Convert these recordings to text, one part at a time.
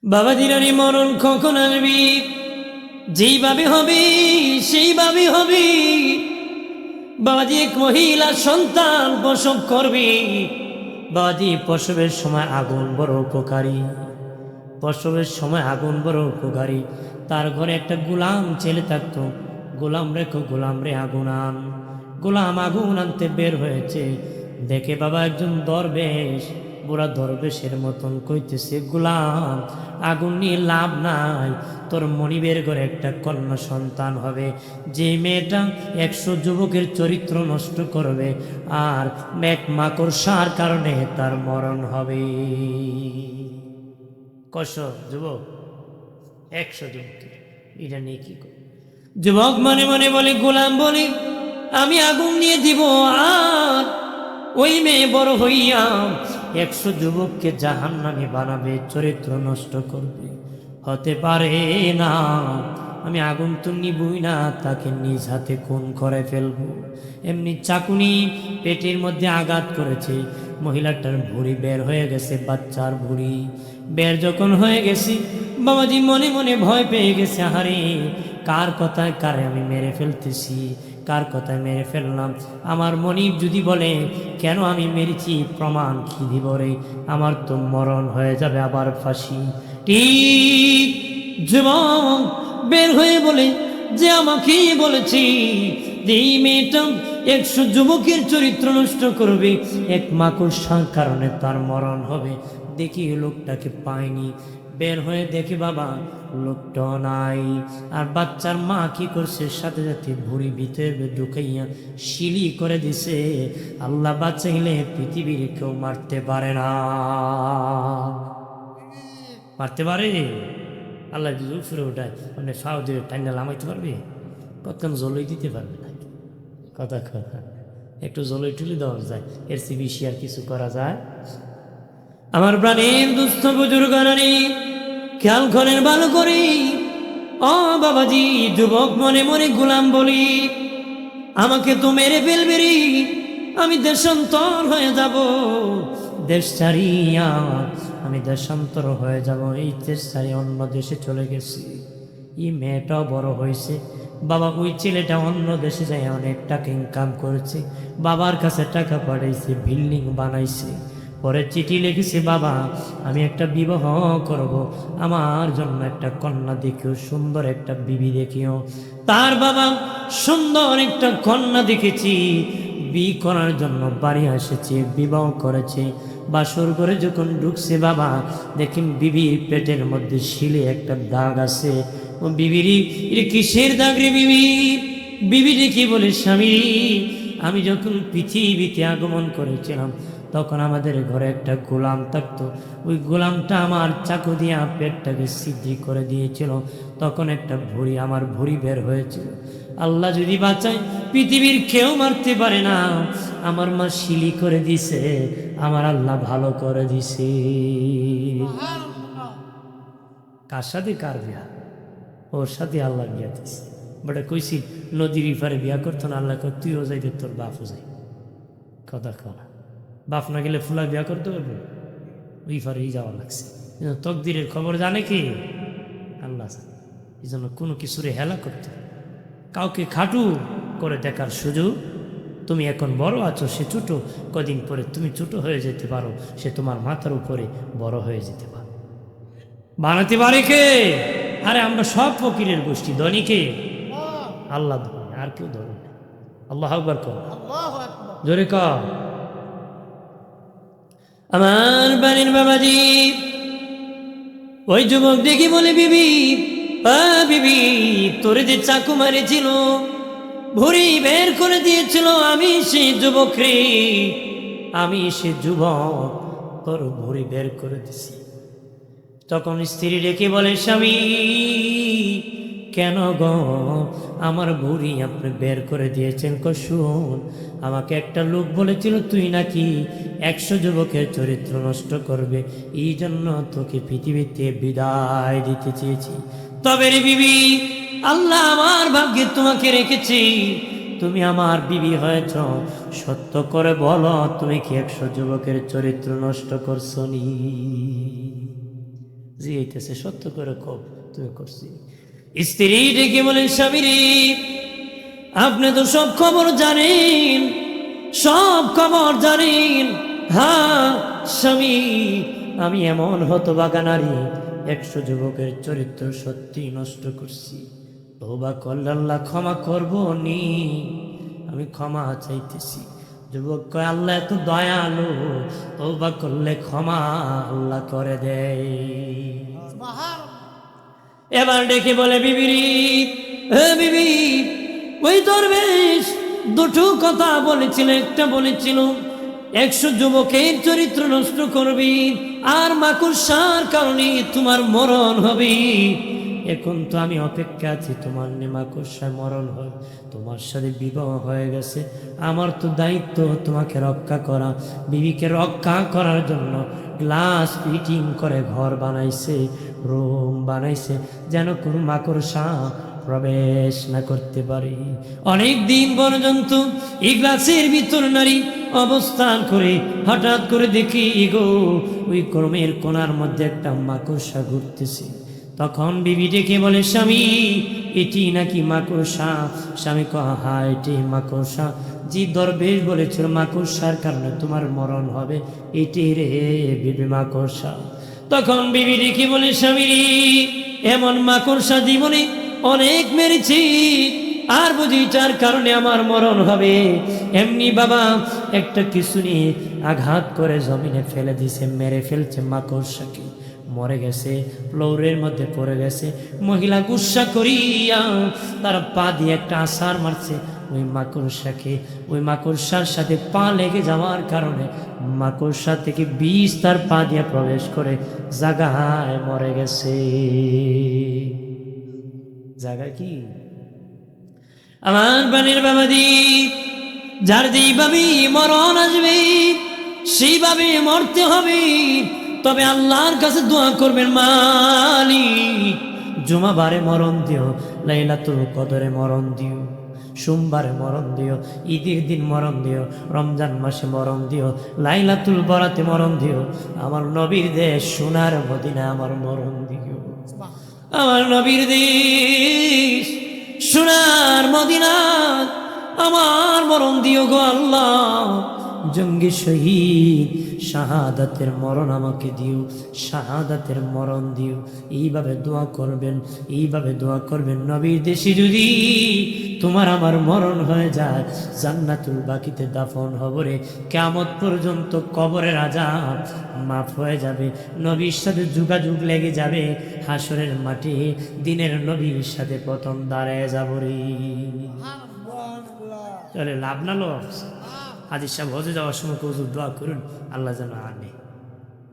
বাবাজিরানি মরণ কখন আসবি? যেইভাবে হবে সেইভাবে হবে। বাবাজি এক মহিলা সন্তান প্রসব করবে। বাবাজি প্রসবের সময় আগুন বড় উপকারী, প্রসবের সময় আগুন বড় উপকারী। তার ঘরে একটা গোলাম ছেলে থাকতো। গোলাম রেখো, গোলাম রে আগুন আন। গোলাম আগুন আনতে বের হয়েছে, দেখে বাবা একজন দরবেশ, বুড়া দরবেশের মতন কইতেছে, গোলাম আগুন নিয়ে লাভ নাই, তোর মনিবের ঘরে একটা কন্যা সন্তান হবে, যে মেয়েটা 100 যুবকের চরিত্র নষ্ট করবে, আর এক মাকড়সার কারণে তার মরণ হবে। কষ যুবক 100 যুবক, এটা নিয়ে কি করে? যুবক মনে মনে বলে, গোলাম বলে আমি আগুন নিয়ে দিব, আর ওই মেয়ে বড় হইয়া 100 যুবককে জাহান্নামে বানাবে, চরিত্র নষ্ট করবে, হতে পারে না। আমি আগুন তো নিবই না, তাকে নিজ হাতে খুন করে ফেলবো। এমনি চাকুনি পেটের মধ্যে আঘাত করেছে, মহিলাটার ভুঁড়ি বের হয়ে গেছে, বাচ্চার ভুঁড়ি বের যখন হয়ে গেছি, বাবাজি মনে মনে ভয় পেয়ে গেছে, আহারে কার কথায় কারে আমি মেরে ফেলতেছি, কার কথায় মেরে ফেললাম। আমার মনিব যদি বলে কেন আমি মেরেছি, প্রমাণ কি দিব রে? আমার তো মরণ হয়ে যাবে, আবার ফাঁসি। ঠিক যুবক বের হয়ে বলে যে আমাকে বলেছি যে এই মেয়েটা 100 যুবকের চরিত্র নষ্ট করবে, এক মাকড়সার কারণে তার মরণ হবে। দেখি লোকটাকে পাইনি, বের হয়ে দেখে বাবা লোকটা নাই। আর বাচ্চার মা কি করছে, সাথে সাথে ভুঁড়ি ভিতরে ঢুকাইয়া শিলি করে দিছে। আল্লাহ বাঁচাইলে পৃথিবীর কেউ মারতে পারে না, মারতে পারে? আল্লাহ যদি উপরে ওঠায় মানে ফাও দিয়ে টাইনা লামাইতে পারবে? কতক্ষণ জলই দিতে পারবে না। কথা কথা একটু জলই টুলি দেওয়া যায়, এর চেয়ে বেশি আর কিছু করা যায়? আমার প্রাণের দুস্থ বুজুর্গানি খেয়াল করেন ভালো করে। ও বাবাজি, যুবক মনে মনে গোলাম বলি, আমাকে তো মেরে ফেলবে রে, আমি দেশান্তর হয়ে যাব, দেশ ছাড়িয়া আমি দেশান্তর হয়ে যাব। এই দেশ ছাড়িয়ে অন্য দেশে চলে গেছি। এই মেয়েটাও বড় হয়েছে, বাবা ওই ছেলেটা অন্য দেশে যায় অনেক টাকা ইনকাম করেছে, বাবার কাছে টাকা পাঠাইছে, বিল্ডিং বানাইছে, পরে চিঠি লিখেছে, বাবা আমি একটা বিবাহ করব, আমার জন্য একটা কন্যা দেখিও, সুন্দর একটা বিবি দেখিও। তার বাবা সুন্দর একটা কন্যা দেখেছি, বিয়ে করার জন্য বাড়ি এসেছে, বিবাহ করেছে। বাসর করে যখন ঢুকছে বাবা দেখেন বিবির পেটের মধ্যে শিলে একটা দাগ আছে। ও বিবিরি, এটা কিসের দাগ রে বিবি? বিবি কি বলে, স্বামী আমি যখন পৃথিবীতে আগমন করেছিলাম তখন আমাদের ঘরে একটা গোলাম থাকতো, ওই গোলামটা আমার চাকু দিয়া পেটটাকে সিদ্ধি করে দিয়েছিল, তখন একটা ভুঁড়ি, আমার ভুঁড়ি বের হয়েছিল। আল্লাহ যদি বাঁচায় পৃথিবীর কেউ মারতে পারে না। আমার মা শিলি করে দিছে, আমার আল্লাহ ভালো করে দিছে। কার সাথে কার বিয়া? ওর সাথে আল্লাহ বিয়া দিছে। বটে কইছি নদীর ইফারে বিয়া করতো না, আল্লাহ কয় তুইও যাইতে তোর বাপও যাই। কথা কনা বাপ না গেলে ফুলা বিয়া করতে পারবে? ওই ফারেই যাওয়া লাগছে। তকদিরের খবর জানে কি? আল্লাহ জানে। এই জন্য কোনো কিছুরে হেলা করতে, কাউকে খাটু করে দেখার সুযোগ। তুমি এখন বড় আছো, সে ছোট, কদিন পরে তুমি ছোট হয়ে যেতে পারো, সে তোমার মাথার উপরে বড় হয়ে যেতে পারো। বানাতে পারে কে? আরে আমরা সব ফকিরের গোষ্ঠী, ধনীকে আল্লাহ ধনী, আর কেউ ধনী না। আল্লাহ আকবার কর, জোরে কর। আমার বাড়ির বাবাজি ওই যুবক দেখি বলে, বিবি বিবি তোরে যে চাকু মারেছিল, ভুঁড়ি বের করে দিয়েছিল, আমি সে যুবক রে, আমি সে যুবক, তোর ভুঁড়ি বের করে দিছি। তখন স্ত্রী রেখে বলে, স্বামী কেন গো আমার ভুঁড়ি আপনি বের করে দিয়েছেন? শুন, আমাকে একটা লোক বলেছিল তুই নাকি 100 যুবকের চরিত্র নষ্ট করবে, এই জন্য তোকে পৃথিবীতে বিদায় দিতে চেয়েছি। তবে রে বিবি, আল্লাহ আমার ভাগ্যে তোমাকে রেখেছি, তুমি আমার বিবি হয়েছ, সত্য করে বলো তুমি কি 100 যুবকের চরিত্র নষ্ট করছো নি? জিয়াইতেছে, সত্য করে কও তুমি করছি। স্ত্রী ডেকে বলেন, স্বামী রে, আপনি তো সব খবর জানেন, সব খবর জানেন। হ্যাঁ স্বামী, আমি এমন হতভাগা নারী, 100 যুবকের চরিত্র সত্যি নষ্ট করছি। তওবা করলে আল্লাহ ক্ষমা করবো নি, আমি ক্ষমা চাইতেছি। যুবক কয়, আল্লাহ এত দয়ালু, তওবা করলে ক্ষমা আল্লাহ করে দেয়। এবার ডেকে বলে, বিবিরি, হে বিবি, ওই দরবেশ দুটো কথা বলেছিল। একটা বলেছিল 100 যুবকের চরিত্র নষ্ট করবি, আর মাকড়সার কারণে তোমার মরণ হবে। এখন তো আমি অপেক্ষা আছি তোমার মাকড়সায় মরণ হয়, তোমার সাথে বিবাহ হয়ে গেছে, আমার তো দায়িত্ব তোমাকে রক্ষা করা। বিবিকে রক্ষা করার জন্য গ্লাস ফিটিং করে ঘর বানাইছে, রুম বানাইছে, যেন কোনো মাকড়সা প্রবেশ না করতে পারে। অনেক দিন পর্যন্ত এই গ্লাসের ভিতর নারী অবস্থান করে হঠাৎ করে দেখি গো, ওই ক্রমের কোণার মধ্যে একটা মাকড়সা ঘুরতেছে। তখন বিবি ডেকে বলে, স্বামী, এটি নাকি মাকড়সা? স্বামী কয়, হ্যাঁ এটি মাকড়সা। যে দরবেশ বলেছিল মাকড়সার কারণে তোমার মরণ হবে, এটি রে বিবি মাকড়সা। তখন বিবি ডেকে বলে, স্বামী, এমন মাকড়সা জীবনে অনেক মেরেছি, আর বুঝি যার কারণে আমার মরণ হবে। এমনি বাবা একটা কিছু নিয়ে আঘাত করে জমিনে ফেলে দিছে, মেরে ফেলছে মাকড়সাকে, মরে গেছে, ফ্লোরের মধ্যে পড়ে গেছে। মহিলা গুসা করিয়া তার পা দিয়ে একটা আছাড় মারছে ওই মাকড়সাকে। ওই মাকড়সার সাথে পা লেগে যাওয়ার কারণে মাকড়সা থেকে বিষ তার পা দিয়ে প্রবেশ করে জায়গায় মরে গেছে। জায়গা কি? আমার বানের বাবাদি, যার যেইভাবে মরণ আসবে সেইভাবে মরতে হবে। তবে আল্লাহর কাছে দোয়া করবেন, মালিক জুমাবারে মরণ দিও, লাইলাতুল কদরে মরণ দিও, সোমবারে মরণ দিও, ঈদের দিন মরণ দিও, রমজান মাসে মরণ দিও, লাইলাতুল বরাতে মরণ দিও। আমার নবীর দেশ সোনার মদিনা আমার মরণ দিও। আমার নবীর দেশ সোনার মদিনা আমার মরণ দিও গো আল্লাহ। জঙ্গি শহীদ শাহাদাতের মরণ আমাকে দিও, শাহাদাতের মরণ দিও। এইভাবে দোয়া করবেন, এইভাবে দোয়া করবেন। নবীর দেশে যদি তোমার আমার মরণ হয়ে যায়, জান্নাতুল বাকিতে দাফন হব রে, কিয়ামত পর্যন্ত কবরের আযাব মাফ হয়ে যাবে, নবীর সাথে যোগাযোগ লেগে যাবে। হাসরের মাঠে দিনের নবীর সাথে প্রথম দাঁড়ায় যাব রে। তাহলে লাভ না লস? হাজি সাহেব হজে যাওয়ার সময় হুজুর দোয়া করুন আল্লাহ যেন আনে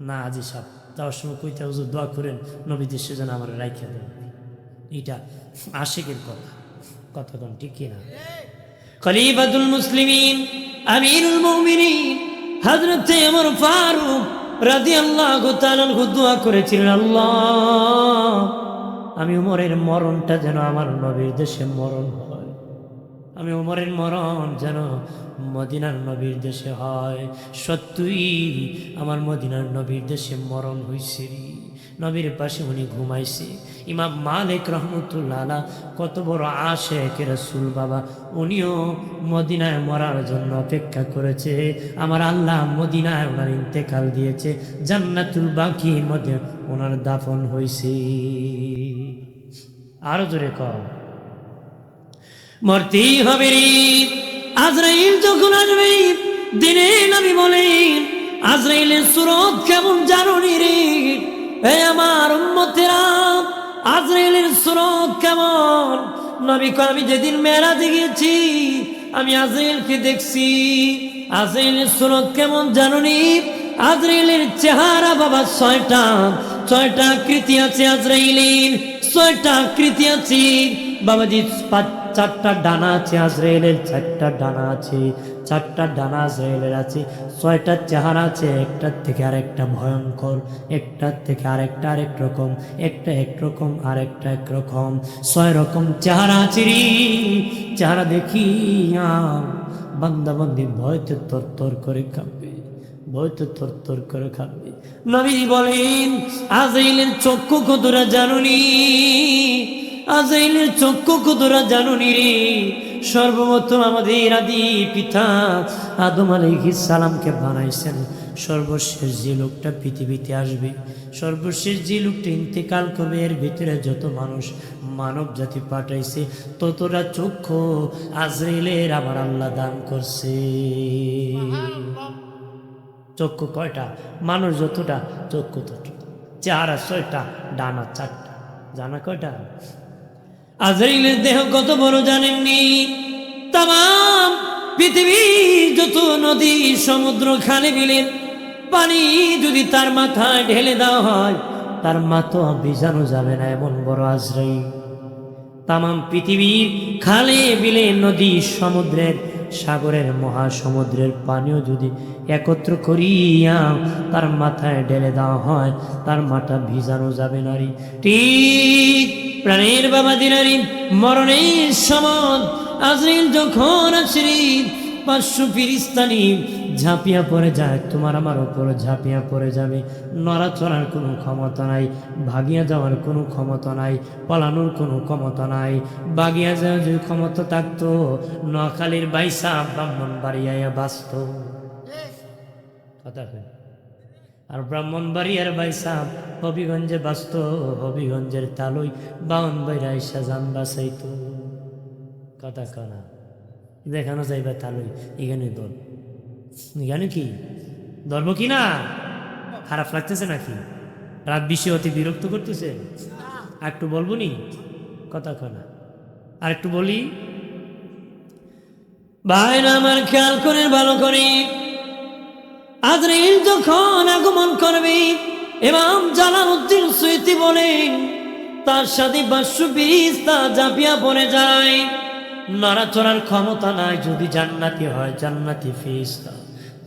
না। হাজি সাহেব যাওয়ার সময় কইতে হুজুর দোয়া করেন নবী দেশে যেন আমার রাইখা দেন। এটা আশিকের কথা, কথা কোন ঠিক কিনা? খলিফাতুল মুসলিমিন আমিরুল মুমিনিন হযরত ওমর ফারুক রাদিয়াল্লাহু তাআলা দোয়া করেছিলেন, আল্লাহ আমি ওমরের মরণটা যেন আমার নবীর দেশে মরণ হয়, আমি ওমরের মরণ যেন মদিনার নবীর দেশে হয়। সত্যই আমার মদিনার নবীর দেশে মরণ হয়েছে, নবীর পাশে উনি ঘুমাইছে। ইমাম মালিক রহমতুল্লাহ আলাইহি কত বড় আশিক রাসূল বাবা, উনিও মদিনায় মরার জন্য অপেক্ষা করেছে। আমার আল্লাহ মদিনায় ওনার ইন্তেকাল দিয়েছে, জান্নাতুল বাকির মধ্যে ওনার দাফন হয়েছে। আরো জোরে কর, মরতেই হবে রে। আজরাইল যখন আসবে দিনে নবী বলেন, আজরাইলের সুরত কেমন জানো রে? হে আমার উম্মতেরা, আজরাইলের সুরত কেমন? নবী কয়, আমি যেদিন মেরাজে গিয়েছি আমি আজরাইলকে দেখছি। আজরাইলের সুরত কেমন জানো নি? আজরাইলের চেহারা বাবা ছয়টা আকৃতি আছে। আজরাইলের 6টা আকৃতি আছে বাবাজি। 4টা ডানা আছে আজরাইলের, 4টা ডানা আছে, 4টা ডানা আজরাইলের আছে। 6টা চেহারা আছে, একটার থেকে আরেকটা ভয়ঙ্কর, একটার থেকে আরেকটা আরেক রকম, একটা একরকম আরেকটা একরকম। 6 রকম চেহারা আছে রে। চেহারা দেখি বান্দা বান্দি ভয়তে তরতর করে কাঁপবে, ভয় তো থর করে খাবে। নবী বলেন আজরাইলের চক্ষু কতটা জানুনি, আজরাইলের চক্ষু কতটা জানুনি রে। সর্বপ্রথম আমাদের আদি পিতা আদম আলাইহিস সালামকে বানাইছেন। সর্বশেষ যে লোকটা পৃথিবীতে আসবে, সর্বশেষ যে লোকটা ইন্তেকাল করবে, এর ভিতরে যত মানুষ মানব জাতি পাঠাইছে ততটা চক্ষু আজরাইলের আমার আল্লাহ দান করছে। চক্ষু কয়টা? মানুষ যতটা চক্ষু ততটা, চেহারা 6টা, ডানা 4টা, জানা কয়টা? আজরাইলের দেহ কত বড় জানেননি? তামাম পৃথিবী যত নদী সমুদ্র খালে বিলের পানি যদি তার মাথায় ঢেলে দেওয়া হয় তার মাথা ভিজানো যাবে না, এমন বড় আজরাইল। তামাম পৃথিবীর খালে বিলে নদী সমুদ্রের সাগরের মহাসমুদ্রের পানিও যদি একত্র করিয়া তার মাথায় ঢেলে দেওয়া হয় তার মাথা ভিজানো যাবে না রে। ঠিক প্রাণের বাবা দিনারি মরণের সময় আজরাইল যখন আসে 500 ফিরিস্তানি ঝাঁপিয়া পড়ে যায়, তোমার আমার উপরে ঝাঁপিয়া পড়ে যাবে। নড়াচড়ার কোনো ক্ষমতা নাই, ভাগিয়া যাওয়ার কোনো ক্ষমতা নাই, পালানোর কোনো ক্ষমতা নাই। ভাগিয়া যাওয়ার যদি ক্ষমতা থাকতো নোয়াখালীর বাইসা ব্রাহ্মণবাড়িয়া বাঁচত কথা। আর ব্রাহ্মণবাড়িয়ার বাইসা হবিগঞ্জে বাঁচত, হবিগঞ্জের তালুই বাউন বাইরা আইসা যান বাঁচাইত কথা কনা। দেখানো যাইবা তালুই এখানে দল, এখানে কি ধরব কি না? খারাপ লাগতেছে নাকি? রাত বেশি অতি বিরক্ত করতেছে? একটু বলবো নি কথা কনা, আর একটু বলি ভাইরা আমার, খেয়াল করে ভালো করে। আজরাইল যখন আগমন করবে ইমাম জালালউদ্দিন সুয়ুতী বলেন তার সাথে 500 ফেরেশতা ঝাঁপিয়া পড়ে যায়, নড়াচড়ার ক্ষমতা নাই। যদি জান্নাতি হয় জান্নাতি ফেরেশতা,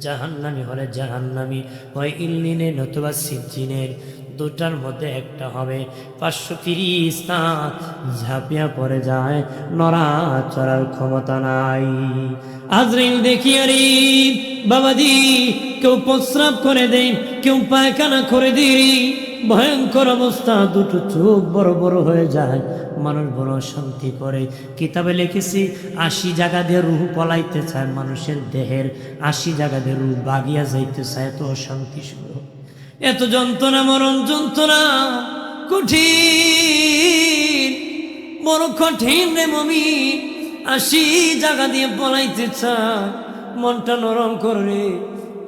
জাহান্নামী হলে জাহান্নামী, হয় ইল্লিনের নতুবা সিজ্জিনের, দুটার মধ্যে একটা হবে। 500 ফেরেশতা ঝাঁপিয়া পড়ে যায়, নড়াচড়ার ক্ষমতা নাই। আজরাইল দেখিয়া রে বাবাজি, কেউ প্রস্রাব করে দেয়, কেউ পায়খানা করে দেয়, ভয়ঙ্কর অবস্থা। দুটো চোখ বড় বড় হয়ে যায়, মানুষ বড় শান্তি করে। কিতাবে লিখেছি 80 জায়গা দিয়ে রুহ পলাইতে চায়, মানুষের দেহের 80 জায়গা দিয়ে রুহ বাগিয়া যাইতে চায়, এত অশান্তি শুরু, এত যন্ত্রণা, মরণ যন্ত্রণা কঠিন, বড় কঠিন রে মুমিন। 80 জায়গা দিয়ে পলাইতে চায়, মনটা নরম করে।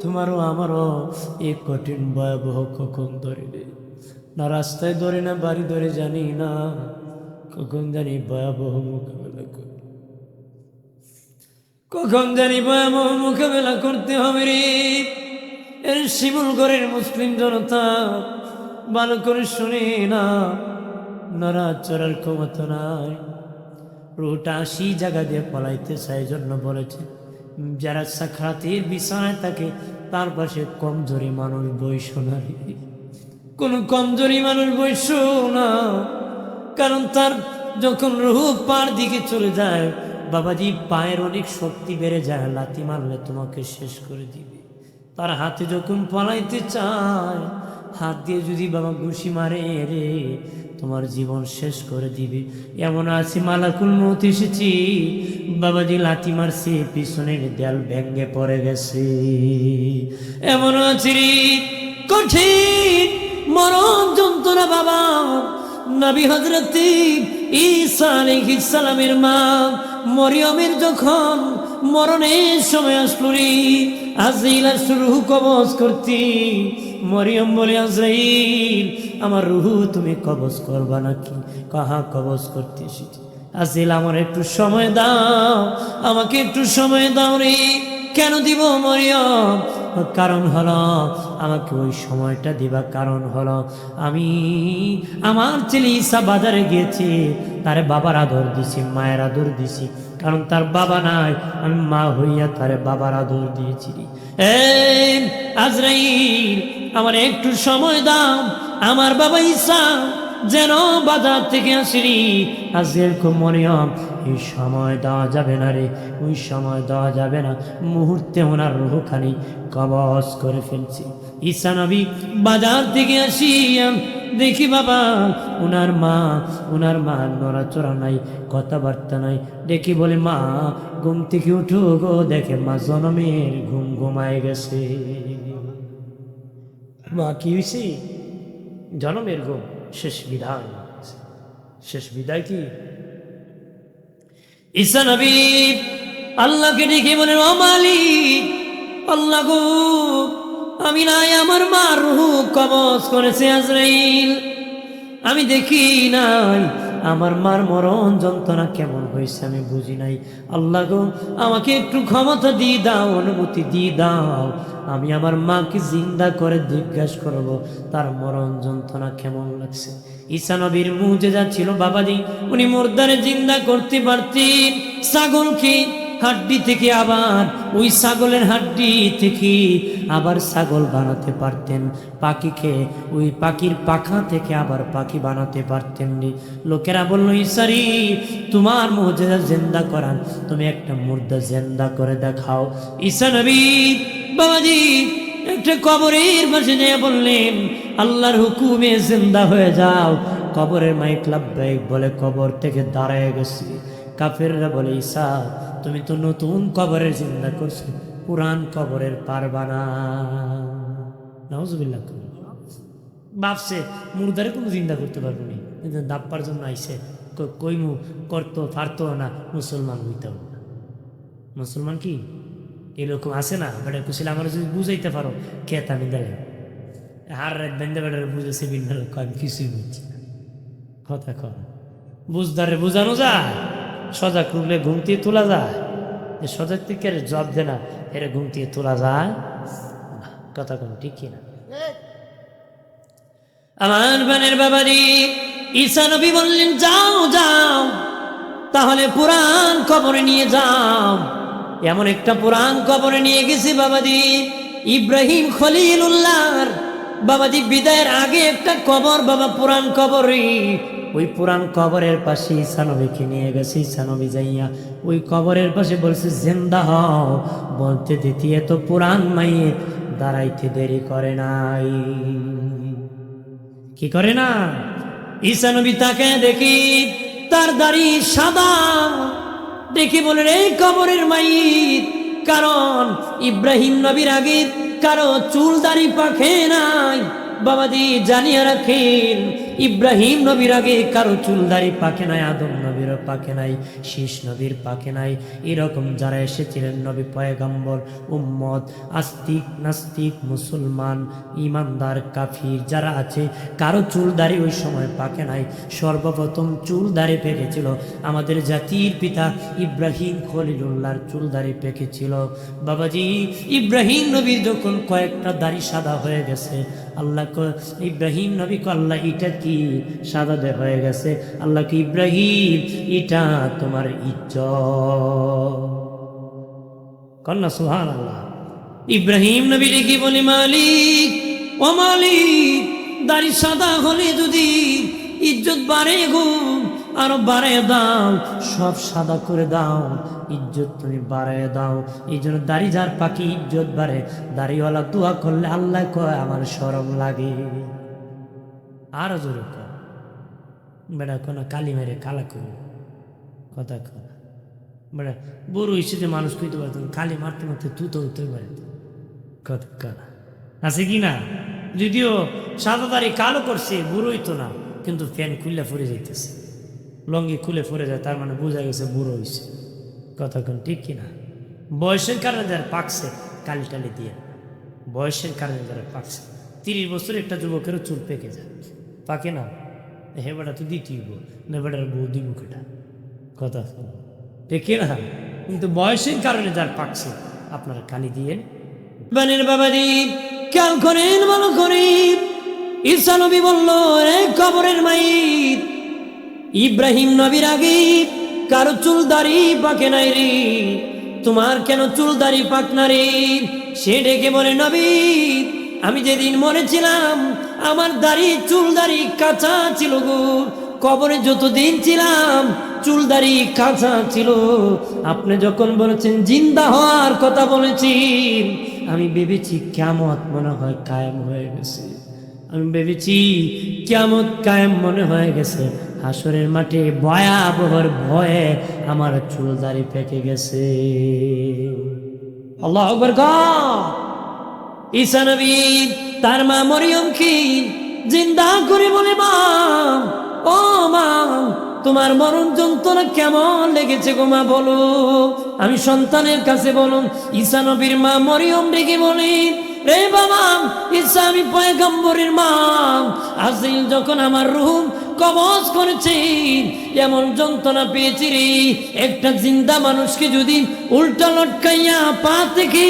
তোমারও আমারও এই কঠিন ভয়াবহ কখন ধরবে না, রাস্তায় ধরে না বাড়ি ধরে জানি না, কখন জানি ভয়াবহ মোকাবেলা করবে, কখন জানি ভয়াবহ মোকাবেলা করতে হবে রে। এর শিমুলগড়ের মুসলিম জনতা ভালো করে শুনে না, নড়াচড়ার ক্ষমতা নাই, রুহটা 80 জায়গা দিয়ে পলাইতে চায়। জন্য বলেছে যারা সাকরাতের বিছানায় থাকে তার পাশে কমজোরি মানুষ বইস না, কোন কমজোরি মানুষ বইস না, কারণ তার যখন রুহ পার দিকে চলে যায় বাবাজি পায়ের অনেক শক্তি বেড়ে যায়, লাথি মারলে তোমাকে শেষ করে দিবে। তার হাতে যখন পলাইতে চায়, হাত দিয়ে যদি বাবা ঘুষি মারে রে, তোমার জীবন শেষ করে দিবে। এমন আছে মালাকুল মউত এসেছি, বাবাজি লাথি মারছে, পিছনের দেয়াল ভেঙ্গে পড়ে গেছে। এমন আছে রে কঠিন মরণ যন্ত্রণা বাবা। নবী হযরত ঈসা আলাইহিস সালামের মা মরিয়মের যখন মরণের সময় আসলো রে, আজরাইল শুরু কবজ করতে, মরিয়ম বলে আজরাইল আমার রুহু তুমি কবজ করবা নাকি? কাহা কবজ করতে এসেছি। আজরাইল আমার একটু সময় দাও, আমাকে একটু সময় দাও রে। কেন দিব মরিয়ম? কারণ হলো আমাকে ওই সময়টা দিবা, কারণ হলো আমি আমার ছেলে ঈসা বাজারে গিয়েছে, তারে বাবার আদর দিছি, মায়ের আদর দিছি, কারণ তার বাবা নাই, আমি মা হইয়া তারে বাবার আদর দিয়েছি। আজরাইল আমার একটু সময় দাও, আমার বাবা ঈসা যেন বাজার থেকে আসিনি, আজকের খুব মনে হয় এই সময় দেওয়া যাবে না রে, ওই সময় দেওয়া যাবে না, মুহূর্তে ওনার রুহখানি কবজ করে ফেলছি। ঈসা নবী বাজার থেকে আসি দেখি বাবা ওনার মা নড়াচড়া নাই, কথাবার্তা নাই। দেখি বলে মা ঘুম থেকে উঠো গো, দেখে মা জনমের ঘুম ঘুমায় গেছে। মা কি হয়েছে? জনমের ঘুম, শেষ বিদায়। শেষ বিদায় কি? ঈসা নবী আল্লাহকে ডেকে বলেন, ও মালিক, আল্লাহ গো, আমি নাই, আমার মার রূহ কবজ করেছে আজরাইল, আমি দেখি নাই আমার মার মরণ যন্ত্রণা কেমন হয়েছে আমি বুঝি নাই। আল্লাহ গো, আমাকে একটু ক্ষমতা দিয়ে দাও, অনুমতি দিয়ে দাও, আমি আমার মাকে জিন্দা করে জিজ্ঞাসা করব তার মরণ যন্ত্রণা কেমন লাগছে। ঈসা নবীর মুজিজা ছিল বাবাজি, উনি মুর্দারে জিন্দা করতে পারতেন। ছাগলকে হাড্ডি থেকে আবার ওই ছাগলের হাড্ডি থেকে আবার ছাগল বানাতে পারতেন, পাখিকে ওই পাখির পাখা থেকে আবার পাখি বানাতে পারতেন। লোকেরা বলল, ঈসারি তোমার মুজিজা জিন্দা করান, তুমি একটা মুর্দা জিন্দা করে দেখাও। ঈসা নবী বাবাজি একটা কবরের পাশে যেয়ে বললেন, আল্লাহর হুকুমে জিন্দা হয়ে যাও। কবরের মাইক লাব্বাইক বলে কবর থেকে দাঁড়ায় গেছি। কাফেররা বলে, ঈসা তুমি তো নতুন কবরের জিন্দা করছো, পুরান কবরের পারবা না। নাউজুবিল্লাহ। ভাবছে মুর্দারে কোনো জিন্দা করতে পারবো না, কিন্তু দাপ্পার জন্য আইসে কইমু করতো পারতো না, মুসলমান হইতেও না। মুসলমান কি এরকম আছে না? বেটা কুশিল আমার যদি বুঝাইতে পারো খেত আমি দেয় হার রাত বেঁধে বেটারে বুঝেছে বিভিন্ন লোক, আমি কিছুই বুঝছি না। কথা কর বুঝদারে বুঝানো যায়, সজাগ রুলে ঘুম থেকে তোলা যায়, যে সজাগ থেকে জব দে না এরা ঘুম থেকে তোলা যায় না। কথা কোন ঠিক কিনা? আমার বানের বাবারি ঈসা নবী বললেন, যাও যাও তাহলে পুরান কবরে নিয়ে যাও। এমন একটা পুরান কবরে নিয়ে গেছি বাবাজি, ইব্রাহিম খলিলুল্লাহর বাবাজি বিদায়ের আগে একটা কবর বাবা, পুরান কবরে। ওই পুরান কবরের পাশে ঈসা নবীকে নিয়ে গেছে। ঈসা নবী যাইয়া ওই কবরের পাশে বলছে, জিন্দা হও। বলতে দিতে এত পুরান মাইয়ে দাঁড়াইতে দেরি করে নাই। কি করে না? ঈসা নবী তাকে দেখি তার দাড়ি সাদা, দেখি বলেন এই কবরের মাইত, কারণ ইব্রাহিম নবীর আগে কারো চুল দাড়ি পাকে নাই। বাবাজি জানিয়ে রাখেন, ইব্রাহিম নবীর আগে কারো চুল দাড়ি পাকে নাই, আদম নবীরও পাকে নাই, শীষ নবীর পাকে নাই। এরকম যারা এসেছিলেন নবী পয়গম্বর, উম্মত, আস্তিক নাস্তিক, মুসলমান, ইমানদার, কাফির যারা আছে, কারো চুল দাড়ি ওই সময় পাকে নাই। সর্বপ্রথম চুল দাড়ি পেকেছিল আমাদের জাতির পিতা ইব্রাহিম খলিলুল্লাহর চুল দাড়ি পেকেছিল। বাবাজি ইব্রাহিম নবীর যখন কয়েকটা দাড়ি সাদা হয়ে গেছে, আল্লাহ ইব্রাহিম নবী কো, আল্লাহ এটা কি সাদা দে হয়ে গেছে? আল্লাহ কি, ইব্রাহিম এটা তোমার ইজ্জত। কন্যা সুবহানাল্লাহ। ইব্রাহিম নবী কি বলি, মালিক ও মালিক, দাড়ি সাদা হলে যদি ইজ্জত বাড়ে গো, আরো বাড়ায় দাও, সব সাদা করে দাও, ইজ্জত তুমি বাড়ায় দাও। এই জন্য দাড়ি যার পাখি ইজ্জত বাড়ে। দাড়িওয়ালা দোয়া করলে আল্লাহ কয় আমার শরম লাগে। আরো জোরে কর বেড়া, কোনো কালি মেরে কালা করো। কথা কর বেড়া, বড় হয়েছে যে মানুষ কইতে পারত, কালি মারতে মারতে তু তো হতে পারে। কথা কর আছে কি না? যদিও সাদা দাড়ি কালো করছে, বুড়ো হইতো না, কিন্তু ফ্যান খুললে ফুরে যাইতেছে, লঙ্গি খুলে ফুরে যায়, তার মানে বোঝা গেছে বুড়ো হয়েছে। কথা কোন ঠিক কিনা? বয়সের কারণে যারা পাকছে কালি টালি দিয়ে, বয়সের কারণে যারা পাকছে, 30 বছর একটা যুবকেরও চুল পেকে যায়, পাকে না। হে বেটা তুই দিতেই না, বেটার বউ দিব কেটা। কথা ঠিক না? কিন্তু বয়সের কারণে যার পাকছে আপনারা কালি দিয়ে বানের বাবাজি খেয়াল করেন, ভালো করে। ঈসা নবী বলল, এ কবরের মাইত, ইব্রাহিম নবীর আগে কারো চুল দাড়ি পাকে নাই রে, তোমার কেন চুল দাড়ি পাক না রে? সে ডেকে বলে, নবী আমি যেদিন মরেছিলাম আমার দাড়ি চুল দাড়ি কাঁচা ছিল গো, কবরে যতদিন ছিলাম চুল দাড়ি কাঁচা ছিল। আপনি যখন বলেছেন জিন্দা হওয়ার কথা বলেছেন, আমি ভেবেছি কিয়ামত মনে হয় কায়েম হয়ে গেছে। আমি ভেবেছি কিয়ামত কায়েম মনে হয়ে গেছে। হাসরের মাঠে ভয়াবহর ভয়ে আমার চুল দাড়ি পেকে গেছে। আল্লাহু আকবার। ঈসা নবী তার মা মরিয়মকে জিন্দা করে বলে, মা, ও মা, তোমার মরণ যন্ত্রণা কেমন লেগেছে গো মা, বলো। আমি সন্তানের কাছে বলুন। ঈসা নবীর মা মরিয়ম ডেকে বলে, রে বাবা ঈসা, আমি পয়গম্বরের মা। আজরাইল যখন আমার রূহ কবজ করেছে, এমন যন্ত্রণা পেয়েছি রে। একটা জিন্দা মানুষকে যদি উল্টা লটকাইয়া পা থেকে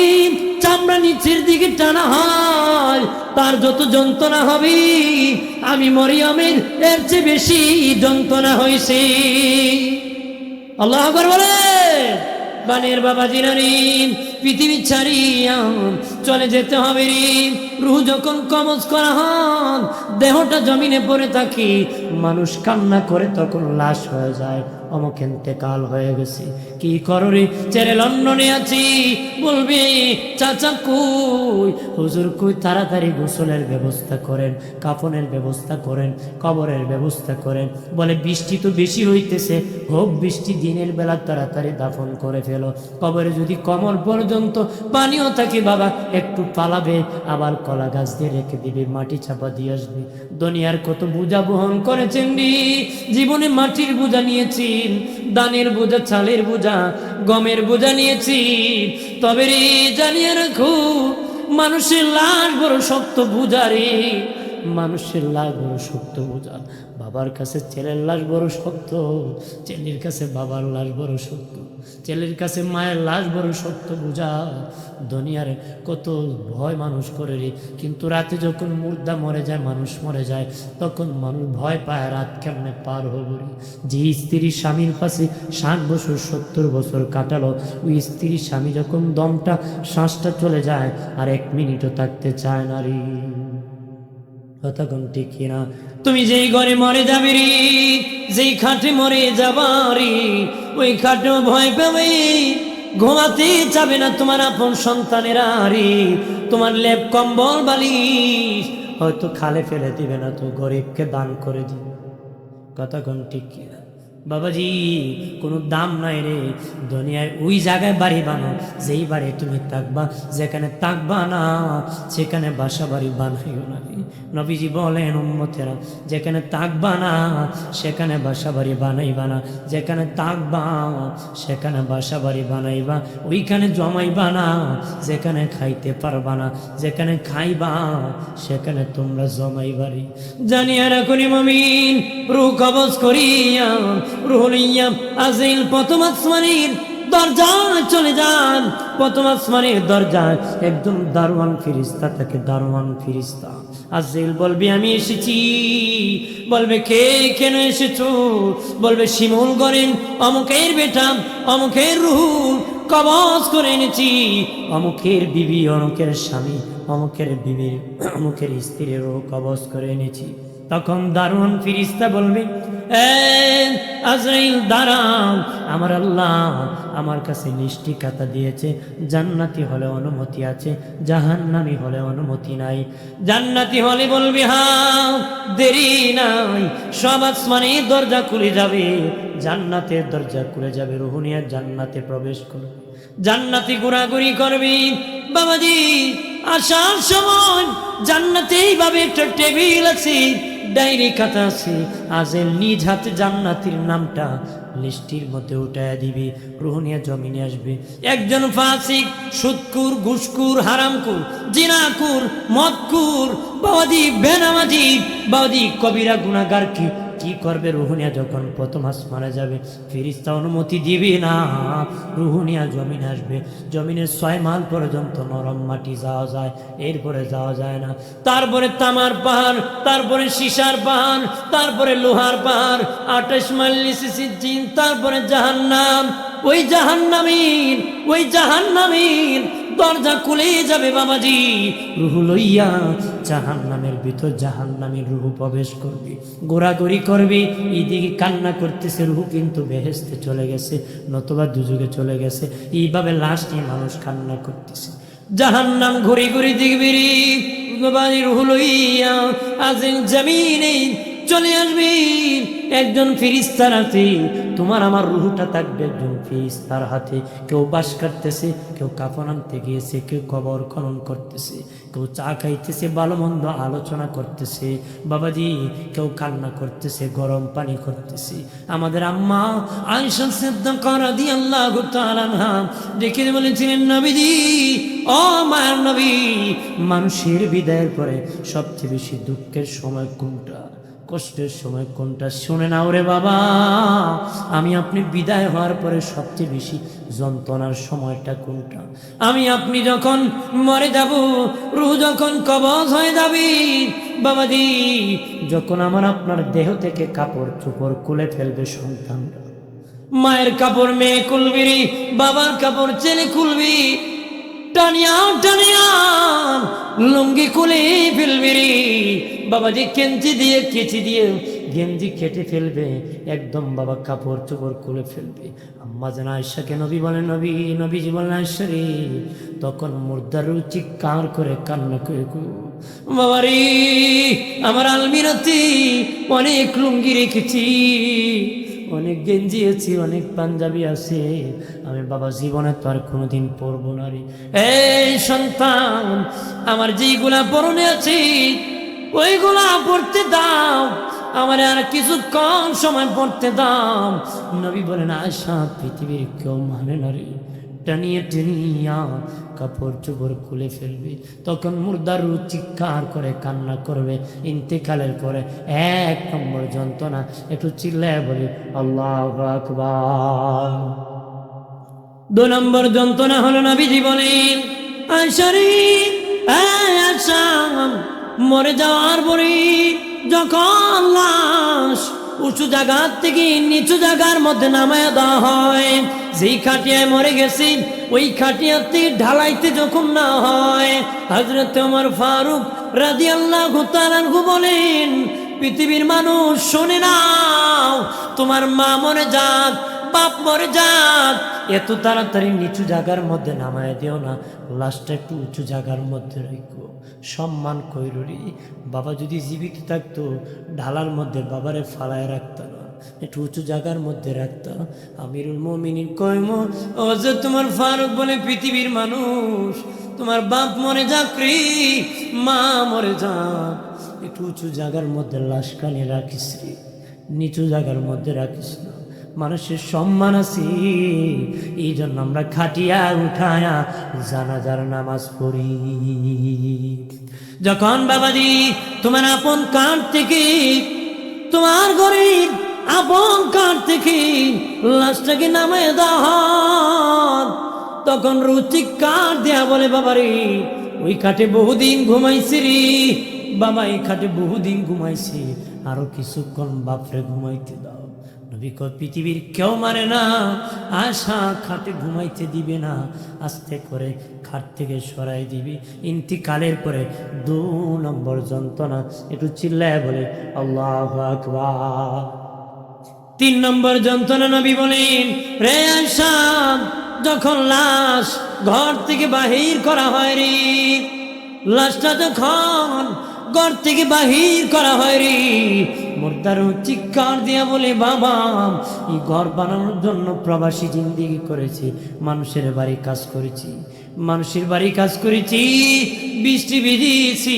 চামড়া নিচের দিকে টানা হয়, তার যত যন্ত্রণা হবে, আমি মরিয়মের এর চেয়ে বেশি যন্ত্রণা হয়েছে। আল্লাহু আকবার বলে। বানের বাবা জিনারি, পৃথিবী ছাড়িয়া চলে যেতে হবে রে। রূহ যখন কবজ করা হয়, দেহটা জমিনে পড়ে থাকে, মানুষ কান্না করে তখন লাশ হয়ে যায়, অমুক ইন্তেকাল হয়ে গেছে। কি করো রে? ছেড়ে লন্ডনে আছি। বলবে, চাচা কই? হুজুর কই? তাড়াতাড়ি গোসলের ব্যবস্থা করেন, কাফনের ব্যবস্থা করেন, কবরের ব্যবস্থা করেন। বলে, বৃষ্টি তো বেশি হইতেছে, হোক বৃষ্টি, দিনের বেলা তাড়াতাড়ি দাফন করে ফেলো। কবরে যদি কমর পর্যন্ত পানিও থাকে বাবা, একটু পালাবে, আবার কলা গাছ দিয়ে রেখে দিবে, মাটি চাপা দিয়ে আসবে। দুনিয়ার কত বোঝা বহন করেছেন রে। জীবনে মাটির বোঝা নিয়েছি, দানের বোঝা, চালের বোঝা, গমের বোঝা নিয়েছি। তবে রে জানিয়ে রাখো, মানুষের লাশ বড় শক্ত বোঝা রে। মানুষের লাশ বড় শক্ত বোঝা। বাবার কাছে ছেলের লাশ বড় শক্ত, ছেলের কাছে বাবার লাশ বড় শক্ত, ছেলের কাছে মায়ের লাশ বড় শক্ত বোঝা। দুনিয়ার কত ভয় মানুষ করে রে, কিন্তু রাতে যখন মুর্দা মরে যায়, মানুষ মরে যায়, তখন মানুষ ভয় পায় রাত কেমনে পার হবো রে। যে স্ত্রী স্বামীর পাশে 60 বছর 70 বছর কাটালো, ওই স্ত্রী স্বামী যখন দমটা শ্বাসটা চলে যায়, আর 1 মিনিটও থাকতে চায় না রে। কতক্ষণ ঠিক কিনা? তুমি যেই ঘরে মরে যাবে রে, যেই খাটে মরে যাবা রে, ওই খাটেও ভয় পাবে, ঘুমাতে যাবে না তোমার আপন সন্তানেরা রে। তোমার লেপ কম্বল বালিশ হয়তো খালে ফেলে দিবে না, তো গরিবকে দান করে দিবে। কতক্ষণ ঠিক কিনা? বাবাজি, কোনো দাম নাই রে দুনিয়ায়। ওই জায়গায় বাড়ি বানো, যেই বাড়ি তুমি থাকবা, যেখানে থাকবা না সেখানে বাসা বাড়ি বানাইও না। নবীজি বলেন, উম্মতেরা, যেখানে থাকবা না সেখানে বাসা বাড়ি বানাইবা না, যেখানে থাকবা সেখানে বাসা বাড়ি বানাইবা, ওইখানে জমাইবা না। যেখানে খাইতে পারবা না, যেখানে খাইবা সেখানে তোমরা জমাইবারি। জানিয়া রাখুনি মুমিন, রূহ কবজ করিয়া রূহ লইয়া আজরাইল প্রথম আসমানের দরজায় চলে যান। প্রথম আসমানের দরজায় একদম দারওয়ান ফেরেশতা থাকে, দারওয়ান ফেরেশতা। আজরাইল বলবে, আমি এসেছি। বলবে, কে, কেন এসেছো? বলবে, শিমুল করেন অমুকের বেটা, অমুকের রূহ কবজ করে এনেছি। অমুকের বিবি, অমুকের স্বামী, অমুকের বিবির, অমুকের স্ত্রীর রূহ কবজ করে এনেছি। তখন দারুণ ফেরেশতা বলবে, আজরাইল দাঁড়াও, আমার আল্লাহ আমার কাছে লিস্টি খাতা দিয়েছে, জান্নাতি হলে অনুমতি আছে, জাহান্নামী হলে অনুমতি নাই। জান্নাতি হলে বলবে, হ্যাঁ, দেরি নাই, সব আসমানের দরজা খুলে যাবে, জান্নাতের দরজা খুলে যাবে, রূহ নিয়ে জান্নাতে প্রবেশ করবে, জান্নাতি ঘোরাঘুরি করবে। বাবাজি, আসার সময় জান্নাতে এইভাবে একটা টেবিল আছে, ডায়েরি খাতা আছে, আজরাইল নিজ হাতে জান্নাতীর নামটা লিস্টির মধ্যে উঠায় দিবে, রূহ নিয়ে জমিনে আসবে। একজন ফাসিক, সুদকুর, ঘুষকুর, হারামকুর, জিনাকুর, মদকুর, বাওয়াজি, বেনামাজি, বাওয়াজি, কবিরা, গুনাহগার কি করবে? রূহ নিয়ে যখন প্রথম আসমানে যাবে, ফেরেশতা অনুমতি দিবে না, রূহ নিয়ে জমিনে আসবে। জমিনের 6 মাইল পর্যন্ত নরম মাটি যাওয়া যায়, এরপরে যাওয়া যায় না। তারপরে তামার পাহাড়, তারপরে সীসার পাহাড়, তারপরে লোহার পাহাড়, 28 মাইল নিচে সিজ্জিন, তারপরে জাহান্নাম। ওই জাহান্নামীর দরজা খুলে যাবে বাবাজি, রুহু লইয়া জাহান্নামের ভিতর জাহান্নামীর রুহু প্রবেশ করবে, গোড়াগড়ি করবে, এইদিকে কান্না করতেছে, রুহু কিন্তু বেহেশতে চলে গেছে নতুবা দুজুগে চলে গেছে। এইভাবে লাশ নিয়ে মানুষ কান্না করতেছে। জাহান্নাম ঘুরি ঘুরি দেখবি রে বাবাজি, রুহু লইয়া আজিন জমিনে চলে আসবি। একজন ফেরেশতার হাতে তোমার আমার রুহুটা থাকবে, একজন ফেরেশতার হাতে। কেউ বাঁশ কাটতেছে, কেউ কাফন আনতে গিয়েছে, কেউ কবর খনন করতেছে, কেউ চা খাইতেছে, ভালো মন্দ আলোচনা করতেছে বাবাজি, কেউ কান্না করতেছে, গরম পানি করতেছে। আমাদের আম্মা আয়েশা সিদ্দিকা রাদিয়াল্লাহু তাআলা আনহা ডেকে বলেছিলেন, নবীজি ও মায়ের নবী, মানুষের বিদায়ের পরে সবচেয়ে বেশি দুঃখের সময় কোনটা, কষ্টের সময় কোনটা? শুনে নাও রে বাবা, আমি আপনি বিদায় হওয়ার পরে সবচেয়ে বেশি যন্ত্রণার সময়টা কোনটা? আমি আপনি যখন মরে যাব, রূহ যখন কবজ হয়ে যাবে বাবাজি, যখন আমার আপনার দেহ থেকে কাপড় চোপড় খুলে ফেলবে সন্তানরা, মায়ের কাপড় মেয়ে খুলবি, বাবার কাপড় ছেলে খুলবি, টানিয়া টানিয়া লুঙ্গি খুলে ফেলবি রে বাবাজি, কেঞ্চি দিয়ে কেচি দিয়ে গেঞ্জি কেটে ফেলবে, একদম বাবা কাপড় চোপড় খুলে ফেলবে। আম্মা যেন আয়েশাকে নবী বলেন, নবীজি বলেন, আয়েশা রে, তখন মুর্দার চিৎকার করে কান্না করে বাবা রে, আমার আলমিরাতে অনেক লুঙ্গি রেখেছি, অনেক গেঞ্জি আছে, অনেক পাঞ্জাবি আছে, আমি বাবা জীবনে তো আর কোনোদিন পরবো না রে। এই সন্তান, আমার যেইগুলা পরনে আছে ওইগুলা পড়তে দাও, আমার আর কিছু কম সময় পড়তে দাও। নবী বলেন, আয়েশা, পৃথিবীর কেউ মানে না রে, টানিয়ে টেনিয়া কাপড় চোপড় খুলে ফেলবে, তখন মুর্দার চিৎকার করে কান্না করবে। ইন্তেকালের পরে এক নম্বর যন্ত্রণা, একটু চিল্লায় বলি আল্লাহু আকবার। 2 নম্বর যন্ত্রণা হলো নবীজি বলেন, আয়েশা রে, আয়েশা, মরে যাওয়ার পরে যখন লাশ উঁচু জায়গার থেকে নিচু জায়গার মধ্যে নামায় দেওয়া হয়, যেই খাটিয়ায় মরে গেছি ওই খাটিয়াতে ঢালাইতে যখন না হয়, হযরত ওমর ফারুক রাদিয়াল্লাহু তাআলা আনহু বলেন, পৃথিবীর মানুষ শুনে নাও, তোমার মা মরে যাক, বাপ মরে যাক, এত তাড়াতাড়ি নিচু জায়গার মধ্যে নামায় দিও না, লাশটা একটু উঁচু জায়গার মধ্যে রেখো, সম্মান কইরি। বাবা যদি জীবিত থাকতো ঢালার মধ্যে বাবারে ফালায় রাখত না, একটু উঁচু জায়গার মধ্যে রাখত। আমিরুল মুমিনিন কইম, ও যে তোমার ফারুক বলে, পৃথিবীর মানুষ, তোমার বাপ মরে যাক রে, মা মরে যাক, একটু উঁচু জায়গার মধ্যে লাশ কানে রাখিস রে, নিচু জায়গার মধ্যে রাখিস না, মানুষের সম্মান আছে। এই জন্য আমরা খাটিয়া উঠায়া জানাজার নামাজ পড়ি। যখন বাবাজি তোমার আপন কাঠ থেকে, তোমার গরিব আপন কাঠ থেকে লাশটাকে নামায় দেওয়া হয়, তখন রুচি কাঠ দেয়া বলে, বাবারে ওই কাঠে বহুদিন ঘুমাইছি রে বাবা, এই খাটে বহুদিন ঘুমাইছি, আরো কিছুক্ষণ বাপরে ঘুমাইতে দাও। নবী কয়, পৃথিবীর কেউ মানে না, আশা খাটে ঘুমাইতে দিবে না, আস্তে করে খাট থেকে সরাই দিবি। ইন্তিকালের পরে 2 নম্বর যন্ত্রণা, একটু চিল্লায় বলে আল্লাহু আকবার। 3 নম্বর যন্ত্রণা নবী বলেন, রে আয়েশা, যখন লাশ ঘর থেকে বাহির করা হয় রে, লাশটা যখন ঘর থেকে বাহির করা হয় রে, মুর্দার চিৎকার দিয়া বলে, বাবা এই ঘর বানানোর জন্য প্রবাসী জিন্দেগি করেছি, মানুষের বাড়ি কাজ করেছি, মানুষের বাড়ি কাজ করেছি, বৃষ্টি ভিজিয়েছি,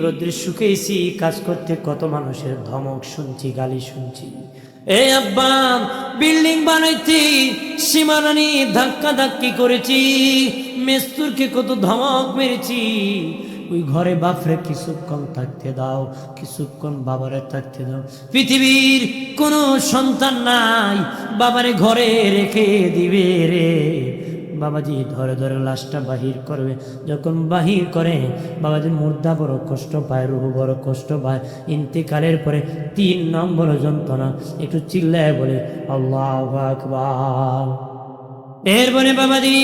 রোদ্রে শুকেছি, কাজ করতে কত মানুষের ধমক শুনছি, গালি শুনছি। এ আব্বা, বিল্ডিং বানাইছি, সীমানা নিয়ে ধাক্কা ধাক্কি করেছি, মেস্তুরকে কত ধমক মেরেছি, ওই ঘরে বাপরে কিছুক্ষণ থাকতে দাও, কিছুক্ষণ বাবারে থাকতে দাও। পৃথিবীর কোনো সন্তান নাই বাবারে ঘরে রেখে দিবে রে। বাবাজি ধরে ধরে লাশটা বাহির করবে, যখন বাহির করে বাবাজি মুর্দা বড় কষ্ট পায়, রুহ বড় কষ্ট পায়। ইন্তেকালের পরে 3 নম্বর যন্ত্রণা, একটু চিল্লায় বলে আল্লাহু আকবার। এরপরে বাবাজি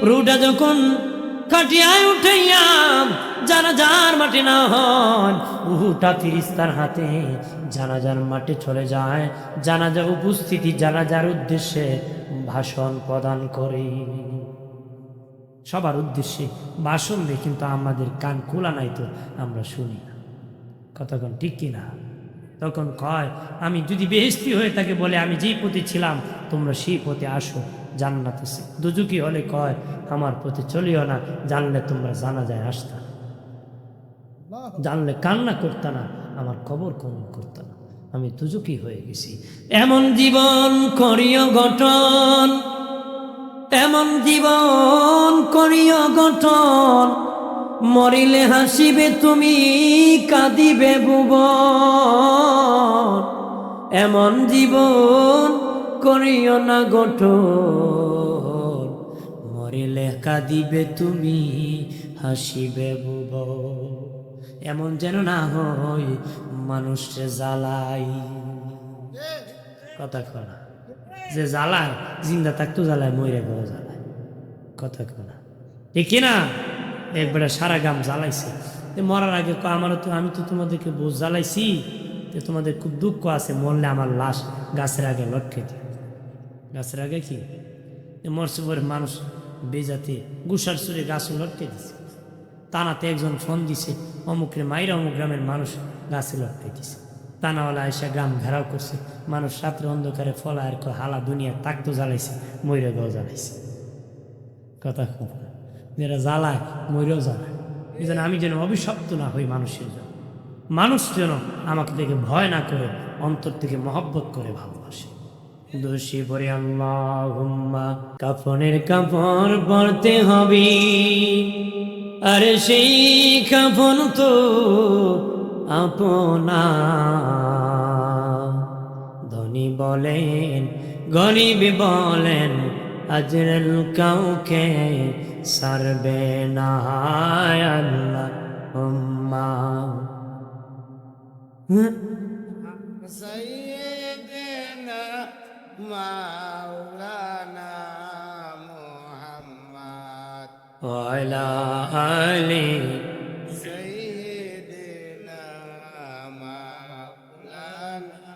রুটা যখন কাটিয়ায় উঠাইয়া জানাজার মাঠে না হয়, রুটা ফিরিস্তার হাতে জানাজার মাঠে চলে যায়। জানাজা উপস্থিতি জানাজার উদ্দেশ্যে ভাষণ প্রদান করে, সবার উদ্দেশ্যে ভাষণ দেয়, কিন্তু আমাদের কান খোলা নাই তো আমরা শুনি না। কতক্ষণ ঠিক কিনা? তখন কয়, আমি যদি বেহেশতি হয়ে থাকে বলে আমি যেই পথে ছিলাম তোমরা সেই পথে আসো, জান্নাত আছে। দুজুকি হলে কয়, আমার পথে চলিও না, জানলে তোমরা জানা যায় আসতা না, জানলে কান্না করতা না, আমার কবর কমন করতা না, আমি দুজুকি হয়ে গেছি। এমন জীবন করিও গঠন, এমন জীবন করিও গঠন, মরিলে হাসিবে তুমি কাঁদিবে ভুবন। এমন জীবন করিও না গঠন, মরিলে কাঁদিবে তুমি হাসিবে ভুবন। এমন যেন না হয় মানুষে জ্বালাই, কথা কনা যে জ্বালায় জিন্দা থাকতো জ্বালায়, মরে গেল জ্বালায়, কথা কনা ঠিক কিনা? একবারে সারা গ্রাম জ্বালাইছে। মরার আগে আমারও তো, আমি তো তোমাদেরকে বোঝ জ্বালাইছি, তোমাদের খুব দুঃখ আছে, মরলে আমার লাশ গাছের আগে লটকে দিই। গাছের আগে কি মরছে পরে মানুষ বেজাতে গুসার সুরে গাছও লটকে দিছে। তানাতে একজন ফোন দিছে, অমুকরে মাইরা অমুক গ্রামের মানুষ গাছে লটকে দিছে। তানাওয়ালা এসে গ্রাম ঘেরাও করছে, মানুষ রাত্রে অন্ধকারে ফলায় হালা দুনিয়া তাকতো জ্বালাইছে, ময়ূরে গাও জ্বালাইছে। কথা কথা যারা জ্বালায় ময়ূরেও জ্বালায়। এই জন্য আমি যেন অভিশপ্ত না হই মানুষের জন্য, মানুষ যেন আমাকে দেখে ভয় না করে, অন্তর থেকে মহব্বত করে ভালোবাসে। দোষী পরে আল্লাহুম্মা, কাফনের কাপড় পরতে হবে, আরে সেই কাফন তো আপনা। ধনী বলেন গরিব বলেন, আজরাল কাউকে সারবে না। আল্লাহুম্মা সাইয়্যিদিনা মাওলানা মুহাম্মদ ওয়া আলা আলি সাইয়্যিদিনা মাওলানা।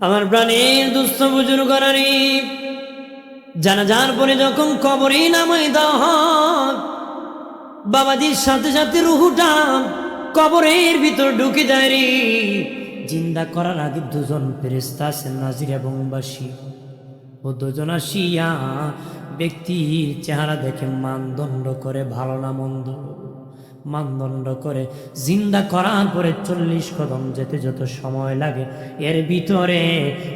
আমার প্রাণের দুস্থ বুজুর্গরানি, জানাজার পরে যখন কবরে নামাই দেওয়া হয়, বাবাজির সাথে সাথে রুহুটা কবরের ভিতর ঢুকে যায় রে। জিন্দা করার আগে দুজন ফেরেশতা আছেন, নাজির এবং বাসী। ও দুজন আসিয়া ব্যক্তির চেহারা দেখে মানদণ্ড করে, ভালো না মন্দ মানদণ্ড করে। জিন্দা করার পরে 40 কদম যেতে যত সময় লাগে, এর ভিতরে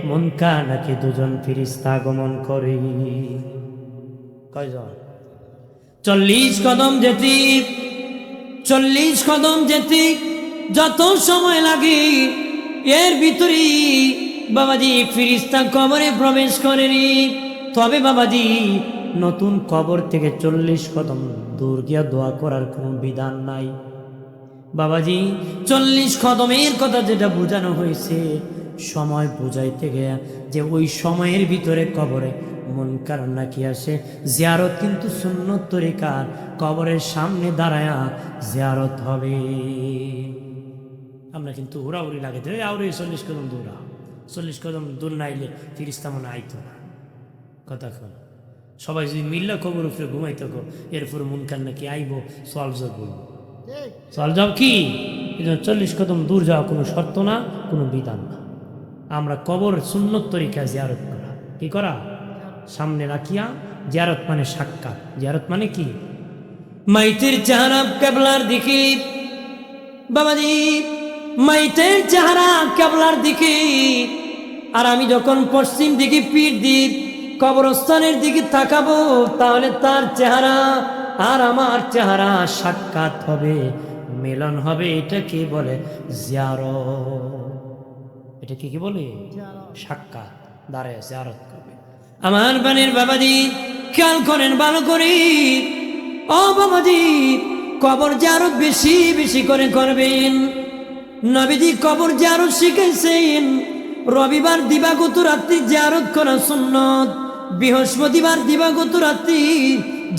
মুনকার নাকি দুজন ফেরেশতা আগমন করে। কয়জন? 40 কদম যেতে, 40 কদম যেতে যত সময় লাগে, এর ভিতরে বাবাজি ফেরেশতা কবরে প্রবেশ করেনি। তবে বাবাজি নতুন কবর থেকে 40 কদম দূর গিয়া দোয়া করার কোনো বিধান নাই। বাবাজি 40 কদমের কথা যেটা বোঝানো হয়েছে, সময় বুঝাইতে গিয়া যে ওই সময়ের ভিতরে কবরে মুনকার নাকি আসে, জিয়ারত কিন্তু সুন্নত তরিকার, কবরের সামনে দাঁড়ায়া জিয়ারত হবে। আমরা কিন্তু উড়াউড়ি লাগে, আউরে 40 কদম দূরা, 40 কদম দূর নাইলে ফেরেশতা মনে আইতো না। কথা কন সবাই যদি মিল্লা কবর উপরে ঘুমাইতো, এরপর মুনকার নাকি আইব, সওয়াল জবাব বলবো। সওয়াল জবাব কি? এই জন্য 40 কদম দূর যাওয়া কোনো শর্ত না, কোনো বিধান না। আমরা কবর সুন্নত তরিকা জিয়ারত করা, কি করা? সামনে রাখিয়া জিয়ারত মানে সাক্ষাৎ। জিয়ারত মানে কি? মাইতের চেহারা কেবলার দিকে, বাবাজি মাইতের চেহারা কেবলার দিকে, আর আমি যখন পশ্চিম দিকে পিঠ দিই কবরস্থানের দিকে তাকাবো, তাহলে তার চেহারা আর আমার চেহারা সাক্ষাৎ হবে, মিলন হবে। এটা কি বলে? জিয়ারত। এটা কি বলে? সাক্ষাৎ, দাঁড়ায় জিয়ারত করবে। আমার বানের বাবাজি খেয়াল করেন ভালো করে, ও বাবাজি কবর জিয়ারত বেশি বেশি করে করবেন। নবীজি কবর জিয়ারত শিখাইছেন, রবিবার দিবাগত রাত্রি জিয়ারত করা সুন্নত, বৃহস্পতিবার দিবাগত রাত্রি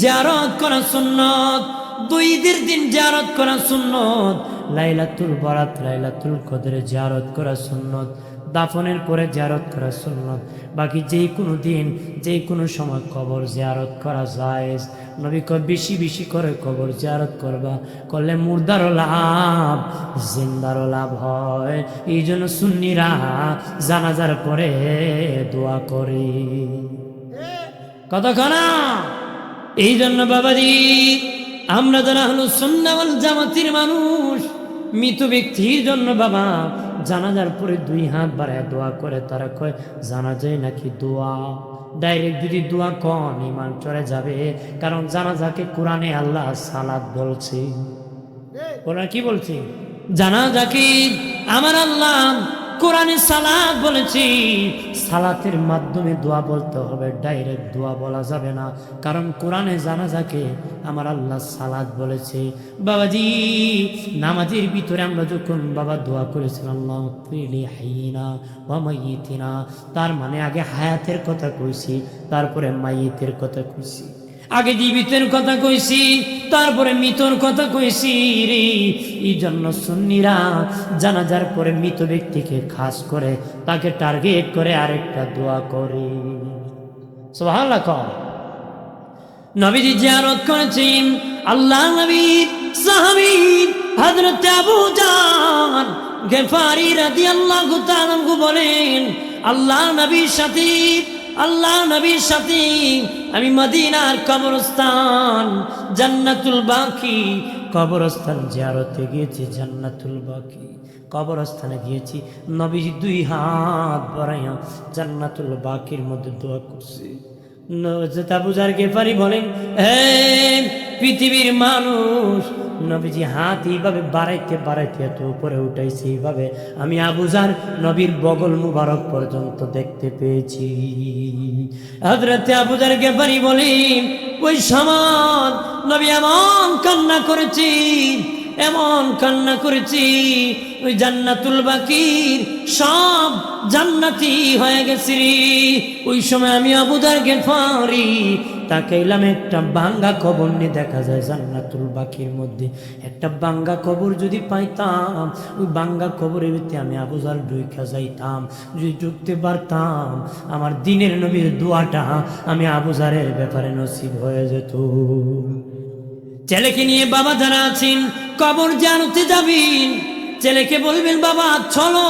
জিয়ারত করা সুন্নত, 2 ঈদের দিন জিয়ারত করা সুন্নত, লাইলাতুল বরাত লাইলাতুল কদরে জিয়ারত করা সুন্নত, দাফনের পরে জিয়ারত করা সুন্নত। বাকি যে কোনো দিন যে কোনো সময় কবর জিয়ারত করা জায়েজ। নবী কয় বেশি বেশি করে কবর জিয়ারত করবা, করলে মুর্দারও লাভ জিন্দারও লাভ হয়। এই জন্য সুন্নিরা জানাজার পরে দোয়া করে। কতক্ষণা এই জন্য বাবাজি আমরা যারা হলো সুন্নাহ ওয়াল জামাতের মানুষ, মৃত ব্যক্তির জন্য বাবা জানাজার পরে 2 হাত বাড়ায় দোয়া করে। তারা কয় জানাজায় নাকি দোয়া, ডাইরেক্ট যদি দোয়া কন ইমান চলে যাবে। কারণ জানাজাকে কোরআনে আল্লাহ সালাত বলছে। ওরা কি বলছে? জানাজাকে আমার আল্লাহ কোরআনে সালাত বলেছি। সালাতের মাধ্যমে দোয়া বলতে হবে, ডাইরেক্ট দোয়া বলা যাবে না। কারণ কোরআনে জানাজাকে আমার আল্লাহ সালাত বলেছে। বাবাজি নামাজের ভিতরে আমরা যখন বাবা দোয়া করেছিলাম আল্লাহ ফিলি হাইয়িনা ওয়া মাইয়িতিনা, তার মানে আগে হায়াতের কথা কইছি, তারপরে মাইয়িতের কথা কইছি। আগে জীবিতের কথা কইছি, তারপরে মৃতর কথা কইছি রে। এই জন্য সুন্নিরা জানাজার পরে মৃত ব্যক্তিকে খাস করে তাকে টার্গেট করে আরেকটা দোয়া করে। সুবহানাল্লাহ। নবীজি জিয়ারত করেছেন, আল্লাহ নবী সাহাবী হযরত আবু জার গফারি রাদিয়াল্লাহু তাআলা বলেন, আল্লাহ নবীর সাথে আমি মদিনার কবরস্থান জান্নাতুল বাকি কবরস্থান জিয়ারতে গিয়েছি। জান্নাতুল বাকি কবরস্থানে গিয়েছি, নবীজি 2 হাত বাড়াইয়া জান্নাতুল বাকির মধ্যে দোয়া করছে। আবু জার গেফারি বলেন, হে পৃথিবীর মানুষ, নবীজি হাত এইভাবে বাড়াইতে বাড়াইতে এত উপরে উঠাইছে, এইভাবে আমি আবু জার নবীর বগল মুবারক পর্যন্ত দেখতে পেয়েছি। হযরত আবু জার গেফারি বলেন, ওই সময় নবী এমন কান্না করেছি, ওই জান্নাতুল বাকির সব জান্নাতি হয়ে গেছে রে। ওই সময় আমি আবু জার গেফারি তাকাইলাম, একটা ভাঙ্গা কবর নিয়ে দেখা যায় জান্নাতুল বাকির মধ্যে একটা ভাঙ্গা কবর যদি পাইতাম, ওই ভাঙ্গা কবরের ভিতরে আমি আবু জার ঢুইকা যাইতাম। যদি ঢুকতে পারতাম, আমার দিনের নবীর দোয়াটা আমি আবু জারের ব্যাপারে নসিব হয়ে যেত। ছেলেকে নিয়ে বাবা যারা আছেন কবর জিয়ারতে যাবেন, ছেলেকে বলবেন, বাবা চলো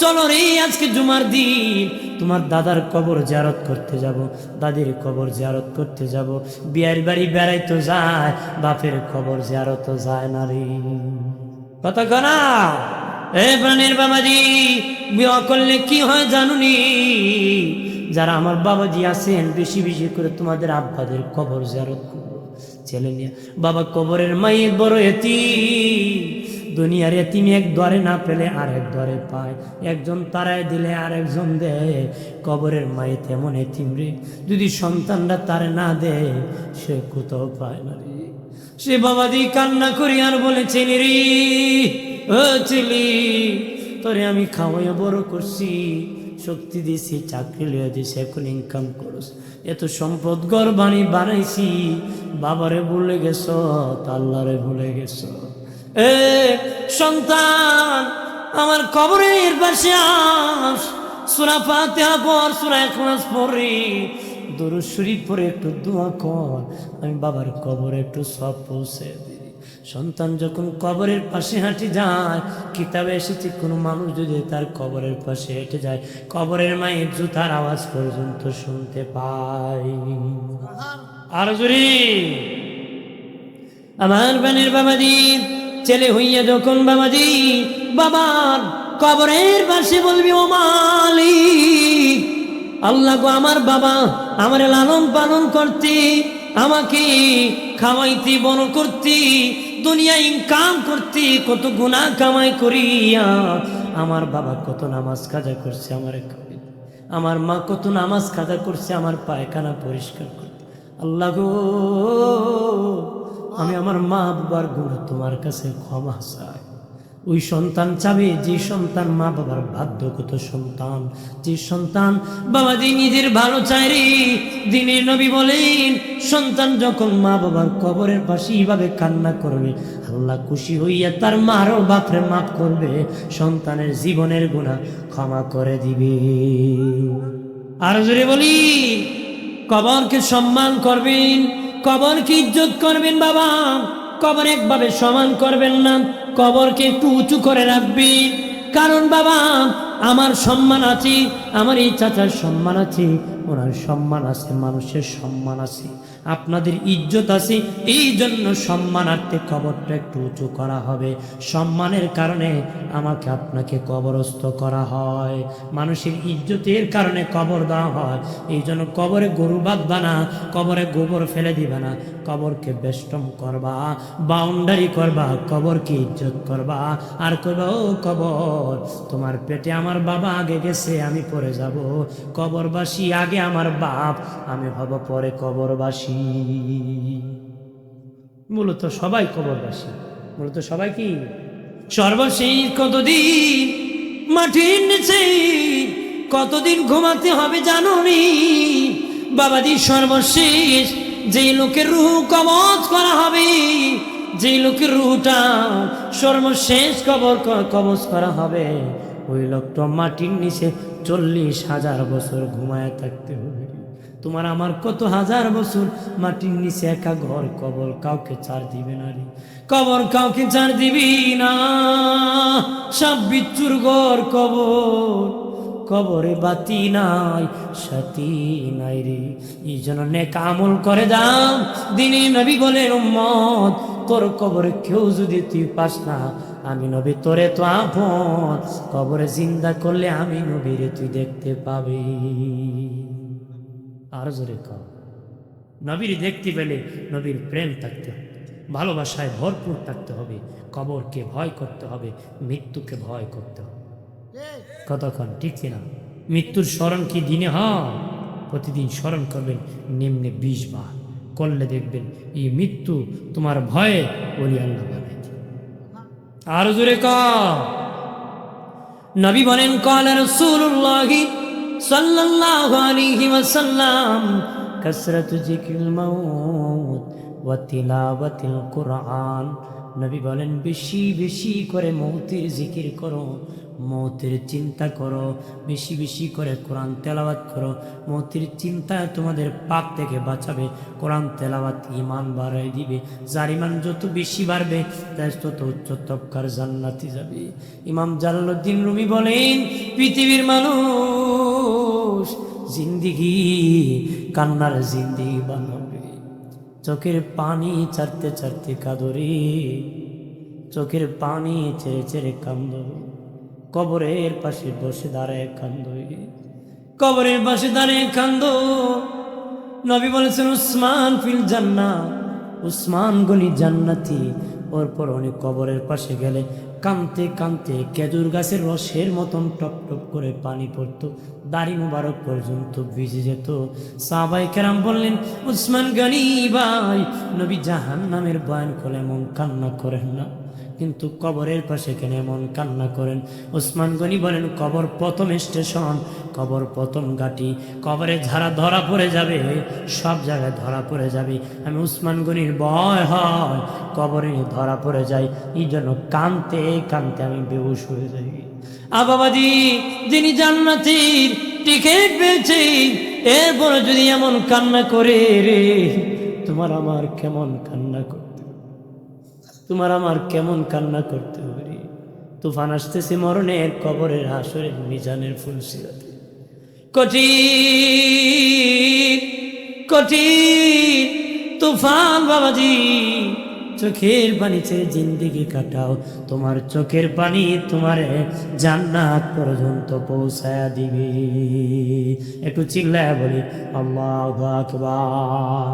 চলো রে, আজকে জুমার দিন তোমার দাদার কবর জিয়ারত করতে যাব, দাদির কবর জিয়ারত করতে যাব। বিয়ের বাড়ি বেড়াইতো যায়, বাপের কবর জিয়ারত যায় না রে। কথা কনা এ প্রাণের বাবাজি, বিয়ে করলে কি হয় জানুনি? যারা আমার বাবাজি আছেন বেশি বেশি করে তোমাদের আব্বাদের কবর জিয়ারত করবো। ছেলে নিয়ে বাবা কবরের মাইয়ের বড় এতিম, দুনিয়ার এতিম এক দ্বারে না পেলে আরেক দ্বারে পায়, একজন তারায় দিলে আরেকজন দেয়। কবরের মায়ে তেমন এতিম রে, যদি সন্তানরা তারে না দেয় সে কোথাও পায় না রে। সে বাবাজি কান্না করি আর বলে, ছেলে রে, ও ছেলে, তোরে আমি খাওয়াইয়া বড় করছি, শক্তি দিছি, চাকরি লিয়ে দিছি, এখন ইনকাম করস, এত সম্পদ ঘর বানাইছি, বাবারে ভুলে গেছ, আল্লাহরে ভুলে গেছ। এ সন্তান, আমার কবরের পাশে আস, সূরা ফাতিহা পড়, সূরা ইখলাস পড়ি, দরুদ শরীফ পড়ে একটু দোয়া কর, আমি বাবার কবরে একটু সব পৌঁছে দিই। সন্তান যখন কবরের পাশে হাঁটে যায়, কিতাবে এসেছে কোনো মানুষ যদি তার কবরের পাশে হেঁটে যায়, কবরের মায়ের জুতার আওয়াজ পর্যন্ত শুনতে পায়। আর জোরে আমার বানের বাবাজি, ছেলে হইয়া যখন বাবাজি বাবার কবরের পাশে বলবি, ও মালিক, আল্লাহ গো, আমার বাবা আমার লালন পালন করতে, আমাকে খাওয়াইতে, বড় করতে, দুনিয়া ইনকাম করতে, কত গুনাহ কামাই করিয়া আমার বাবা কত নামাজ কাজা করছে, আমার মা কত নামাজ কাজা করছে আমার পায়খানা পরিষ্কার করতে। আল্লাহ গো, আমি আমার মা বাবার গুনাহ তোমার কাছে ক্ষমা চাই। ওই সন্তান চাবে যে সন্তান মা বাবার বাধ্যগত সন্তান, যে সন্তান বাবা দি নিজের ভালো চায় রে। দিনের নবী বলেন সন্তান যখন মা বাবার কবরের পাশে এইভাবে কান্না করবে, আল্লাহ খুশি হইয়া তার মারও বাপরে মাফ করবে, সন্তানের জীবনের গুনাহ ক্ষমা করে দিবে। আর জোরে বলি, কবরকে সম্মান করবেন, কবরকে ইজ্জত করবেন বাবা। কবর একভাবে সমান করবেন না, কবরকে একটু উঁচু করে রাখবেন। কারণ বাবা আমার সম্মান আছে, আমার এই চাচার সম্মান আছে, ওনার সম্মান আছে, মানুষের সম্মান আছে, আপনাদের ইজ্জত আছে, এই জন্য সম্মানার্থে কবরটা একটু উঁচু করা হবে। সম্মানের কারণে আমাকে আপনাকে কবরস্থ করা হয়, মানুষের ইজ্জতের কারণে কবর দেওয়া হয়। এই জন্য কবরে গরু বাঁধবা না, কবরে গোবর ফেলে দিবা না, কবরকে বেষ্টন করবা, বাউন্ডারি করবা, কবরকে ইজ্জত করবা। আর করবা, ও কবর তোমার পেটে আমার বাবা আগে গেছে, আমি পরে যাব। কবরবাসী আগে আমার বাপ, আমি হব পরে কবরবাসী। মূলত সবাই কবরবাসী, মূলত সবাই কি সর্বশেষ কতদিন মাটির নিচে কতদিন ঘুমাতে হবে জানো নি বাবাজি? সর্বশেষ যেই লোকের রূহ কবজ করা হবে, যেই লোকের রূহটা সর্বশেষ কবজ করা হবে, ওই লোকটা মাটির নিচে 40,000 বছর ঘুমায় থাকতে হবে। তোমার আমার কত হাজার বছর মাটির নিচে একা ঘর, কবর কাউকে ছাড় দিবে না রে, কবর কাউকে ছাড় দিবি না। সব বিচ্ছুর ঘর কবর, কবরে বাতি নাই সাথী নাই রে। এই জন্য নেক আমল করে দাও। দিনে নবী বলেন উম্মত তোর কবরে কেউ যদি তুই পাস না, আমি নবী তোরে তো আপন, কবরে জিন্দা করলে আমি নবীরে তুই দেখতে পাবি। আর জোরে কর, নবীর দেখতে পেলে নবীর প্রেম থাকতে হবে, ভালোবাসায় ভরপুর থাকতে হবে, কবরকে ভয় করতে হবে, মৃত্যুকে ভয় করতে হবে। কতক্ষণ ঠিক কিনা? মৃত্যুর স্মরণ কি দিনে হয়? প্রতিদিন স্মরণ করবেন নিম্নে 20 বার, করলে দেখবেন এই মৃত্যু তোমার ভয়ে ওলি আল্লাহ বানাই দিবে। আর জোরে কর, নবী বলেন কালা রাসূলুল্লাহ সাল্লাল্লাহু আলাইহি ওয়াসাল্লাম কাসরাতু যিকরিল মাউত ওয়া তিলাওয়াতিল কুরআন। নবী বলেন বেশি বেশি করে মৌতের জিকির করো, মৌতের চিন্তা করো, বেশি বেশি করে কোরআন তেলাওয়াত করো। মৌতের চিন্তা তোমাদের পাপ থেকে বাঁচাবে, কোরআন তেলাওয়াত ঈমান বাড়ায় দিবে। যার ঈমান যত বেশি বাড়বে তত উচ্চ তবকার জান্নাতে যাবে। ইমাম জালালউদ্দিন রুমি বলেন পৃথিবীর মানুষ জিন্দিগি কান্নার জিন্দিগি বানাবে, চোখের পানি ছাড়তে ছাড়তে কাঁদরে, চোখের পানি ছেড়ে ছেড়ে কান্দ, কবরের পাশে বসে দাঁড়ায় কান্দ, কবরের পাশে দাঁড়িয়ে কান্দ। নবী বলেছেন উসমান ফিল জান্নাহ, উসমান গনি জান্নাতি। ওরপর উনি কবরের পাশে গেলে কাঁদতে কাঁদতে খেজুর গাছের রসের মতন টপ টপ করে পানি পড়তো, দাড়ি মুবারক পর্যন্ত ভিজে যেত। সাহাবায়ে কেরাম বললেন উসমান গনি ভাই, নবী জাহান্নামের বয়ান করে এমন কান্না করেন না, কিন্তু কবরের পাশে কেন এমন কান্না করেন? ওসমান গনি বলেন কবর প্রথম স্টেশন, কবর প্রথম ঘাঁটি, কবরে যারা ধরা পড়ে যাবে সব জায়গায় ধরা পড়ে যাবে। আমি উসমান গনির ভয় হয় কবরে ধরা পড়ে যাই, এই জন্য কানতে কানতে আমি বেহুশ হয়ে যাই। বাবাজি যিনি জান্নাতের টিকিট পেয়েছে এরপরে যদি এমন কান্না করে রে, তোমার আমার কেমন কান্না করতে, তোমার আমার কেমন কান্না করতে হবে রে। তুফান আসতেছে মরণের, কবরের, হাসরের, মিজানের, ফুলসিরাতে, কঠিন কঠিন তুফান। বাবাজি চোখের পানি ছেড়ে জিন্দেগি কাটাও, তোমার চোখের পানি তোমার জান্নাত পর্যন্ত পৌঁছায়া দিবে। একটু চিল্লায়া বলি আল্লাহু আকবার।